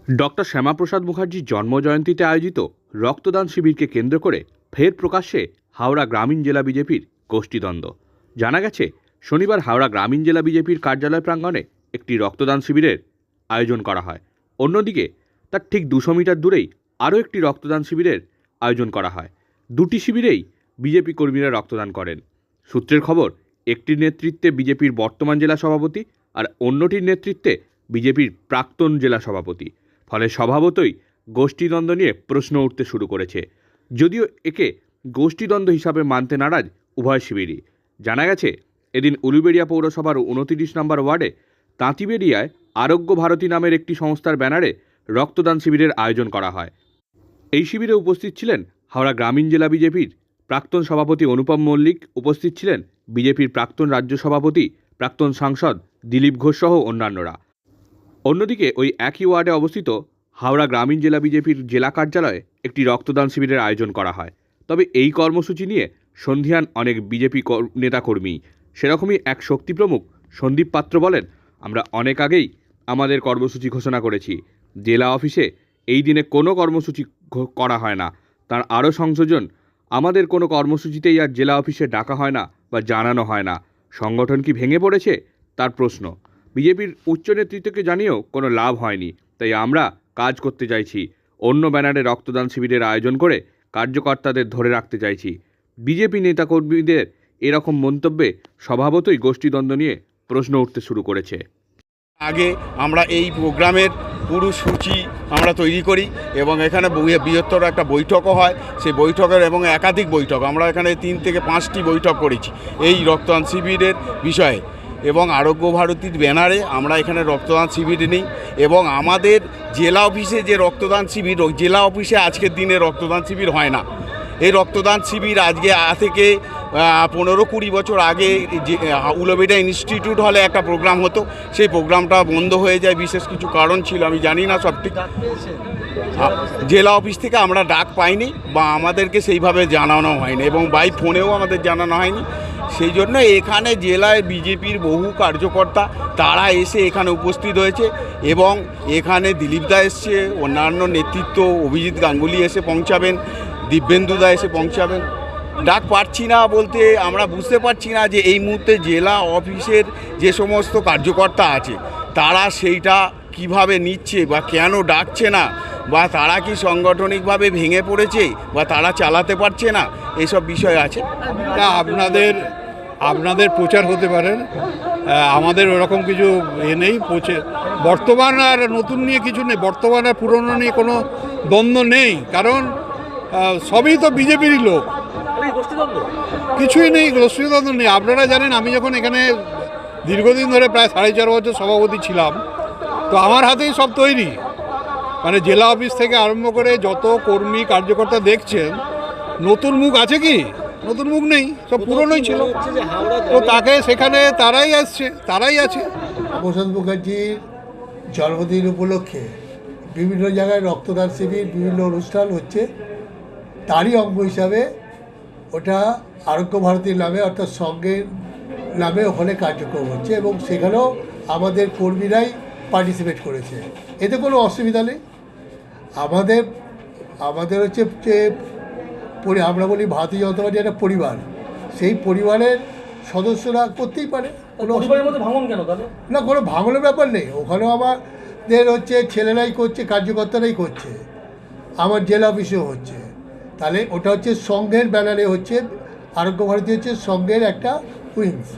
Doctor Shyamaprasad মুখার্জির জন্মজয়ন্তীতে আয়োজিত রক্তদান শিবিরকে কেন্দ্র করে ফের প্রকাশ্যে হাওড়া গ্রামীণ জেলা বিজেপির গোষ্ঠীদ্বন্দ্ব। জানা গেছে, শনিবার হাওড়া গ্রামীণ জেলা বিজেপির কার্যালয় প্রাঙ্গণে একটি রক্তদান শিবিরের আয়োজন করা হয়। অন্যদিকে তার ঠিক 200 মিটার দূরেই আরও একটি রক্তদান শিবিরের আয়োজন করা হয়। দুটি শিবিরেই বিজেপি কর্মীরা রক্তদান করেন। সূত্রের খবর, একটির নেতৃত্বে বিজেপির বর্তমান জেলা সভাপতি আর অন্যটির নেতৃত্বে বিজেপির প্রাক্তন জেলা সভাপতি। ফলে স্বভাবতই গোষ্ঠীদ্বন্দ্ব নিয়ে প্রশ্ন উঠতে শুরু করেছে, যদিও একে গোষ্ঠীদ্বন্দ্ব হিসাবে মানতে নারাজ উভয় শিবিরই। জানা গেছে, এদিন উলুবেড়িয়া পৌরসভার 29 নম্বর ওয়ার্ডে তাঁতিবেড়িয়ায় আরোগ্য ভারতী নামের একটি সংস্থার ব্যানারে রক্তদান শিবিরের আয়োজন করা হয়। এই শিবিরে উপস্থিত ছিলেন হাওড়া গ্রামীণ জেলা বিজেপির প্রাক্তন সভাপতি অনুপম মল্লিক, উপস্থিত ছিলেন বিজেপির প্রাক্তন রাজ্য সভাপতি, প্রাক্তন সাংসদ দিলীপ ঘোষ সহ অন্যান্যরা। অন্যদিকে ওই একই ওয়ার্ডে অবস্থিত হাওড়া গ্রামীণ জেলা বিজেপির জেলা কার্যালয়ে একটি রক্তদান শিবিরের আয়োজন করা হয়। তবে এই কর্মসূচি নিয়ে সন্ধিহান অনেক বিজেপি নেতাকর্মী। সেরকমই এক শক্তি প্রমুখ সন্দীপ পাত্র বলেন, আমরা অনেক আগেই আমাদের কর্মসূচি ঘোষণা করেছি। জেলা অফিসে এই দিনে কোনো কর্মসূচি করা হয় না। তার আরও সংযোজন, আমাদের কোনো কর্মসূচিতেই আর জেলা অফিসে ডাকা হয় না বা জানানো হয় না। সংগঠন কি ভেঙে পড়েছে, তার প্রশ্ন। বিজেপির উচ্চ নেতৃত্বকে জানিয়েও কোনো লাভ হয়নি, তাই আমরা কাজ করতে চাইছি। অন্য ব্যানারে রক্তদান শিবিরের আয়োজন করে কার্যকর্তাদের ধরে রাখতে চাইছি। বিজেপি নেতাকর্মীদের এরকম মন্তব্যে স্বভাবতই গোষ্ঠীদ্বন্দ্ব নিয়ে প্রশ্ন উঠতে শুরু করেছে। আগে আমরা এই প্রোগ্রামের পুরো সূচি আমরা তৈরি করি এবং এখানে বৃহত্তর একটা বৈঠকও হয়। সেই বৈঠকের এবং একাধিক বৈঠক আমরা এখানে 3 থেকে 5টি বৈঠক করেছি এই রক্তদান শিবিরের বিষয়ে। এবং আরোগ্য ভারতীর ব্যানারে আমরা এখানে রক্তদান শিবির নিই এবং আমাদের জেলা অফিসে যে রক্তদান শিবির, জেলা অফিসে আজকের দিনে রক্তদান শিবির হয় না। এই রক্তদান শিবির আজকে থেকে 15-20 বছর আগে যে উলুবেড়িয়া ইনস্টিটিউট হলে একটা প্রোগ্রাম হতো, সেই প্রোগ্রামটা বন্ধ হয়ে যায়। বিশেষ কিছু কারণ ছিল, আমি জানি না সব ঠিক। জেলা অফিস থেকে আমরা ডাক পাইনি বা আমাদেরকে সেইভাবে জানানো হয়নি এবং বাই ফোনেও আমাদের জানানো হয়নি। সেই জন্য এখানে জেলায় বিজেপির বহু কার্যকর্তা তারা এসে এখানে উপস্থিত হয়েছে এবং এখানে দিলীপ দা এসছে, অন্যান্য নেতৃত্ব অভিজিৎ গাঙ্গুলি এসে পৌঁছাবেন, দিব্যেন্দু দা এসে পৌঁছাবেন। ডাক পাচ্ছি না বলতে আমরা বুঝতে পারছি না যে এই মুহূর্তে জেলা অফিসের যে সমস্ত কার্যকর্তা আছে তারা সেইটা কিভাবে নিচ্ছে বা কেন ডাকছে না, বা তারা কি সাংগঠনিকভাবে ভেঙে পড়েছে বা তারা চালাতে পারছে না, এইসব বিষয় আছে। তা আপনাদের প্রচার হতে পারেন, আমাদের ওরকম কিছু নেই। বর্তমান আর নতুন নিয়ে কিছু নেই, বর্তমান আর পুরনো নিয়ে কোনো দ্বন্দ্ব নেই, কারণ সবই তো বিজেপিরই লোক, কিছুই নেই, গোষ্ঠীদ্বন্দ্ব নেই। আপনারা জানেন, আমি যখন এখানে দীর্ঘদিন ধরে প্রায় 4.5 বছর সভাপতি ছিলাম, তো আমার হাতেই সব তৈরি, মানে জেলা অফিস থেকে আরম্ভ করে যত কর্মী কার্যকর্তা দেখছেন, নতুন মুখ আছে কি? নতুন মুখ নেই, সব পুরনোই ছিল। তো তাকে সেখানে তারাই আছে। শ্যামাপ্রসাদ মুখার্জির জন্মদিন উপলক্ষে বিভিন্ন জায়গায় রক্তদান শিবির, বিভিন্ন অনুষ্ঠান হচ্ছে। তারই অঙ্গ হিসাবে ওটা আরোগ্য ভারতীর নামে, অর্থাৎ সংঘের নামে ওখানে কার্যক্রম হচ্ছে এবং সেখানেও আমাদের কর্মীরাই পার্টিসিপেট করেছে। এতে কোনো অসুবিধা নেই। আমাদের হচ্ছে যে আমরা বলি ভারতীয় জনতা পার্টি একটা পরিবার, সেই পরিবারের সদস্যরা করতেই পারে। না, কোনো ভাঙনের ব্যাপার নেই। ওখানেও আমাদের হচ্ছে ছেলেরাই করছে, কার্যকর্তারাই করছে, আমার জেলা অফিসেও হচ্ছে। তাহলে ওটা হচ্ছে সংঘের ব্যানারে হচ্ছে, আরোগ্য ভারতী হচ্ছে সংঘের একটা উইংস।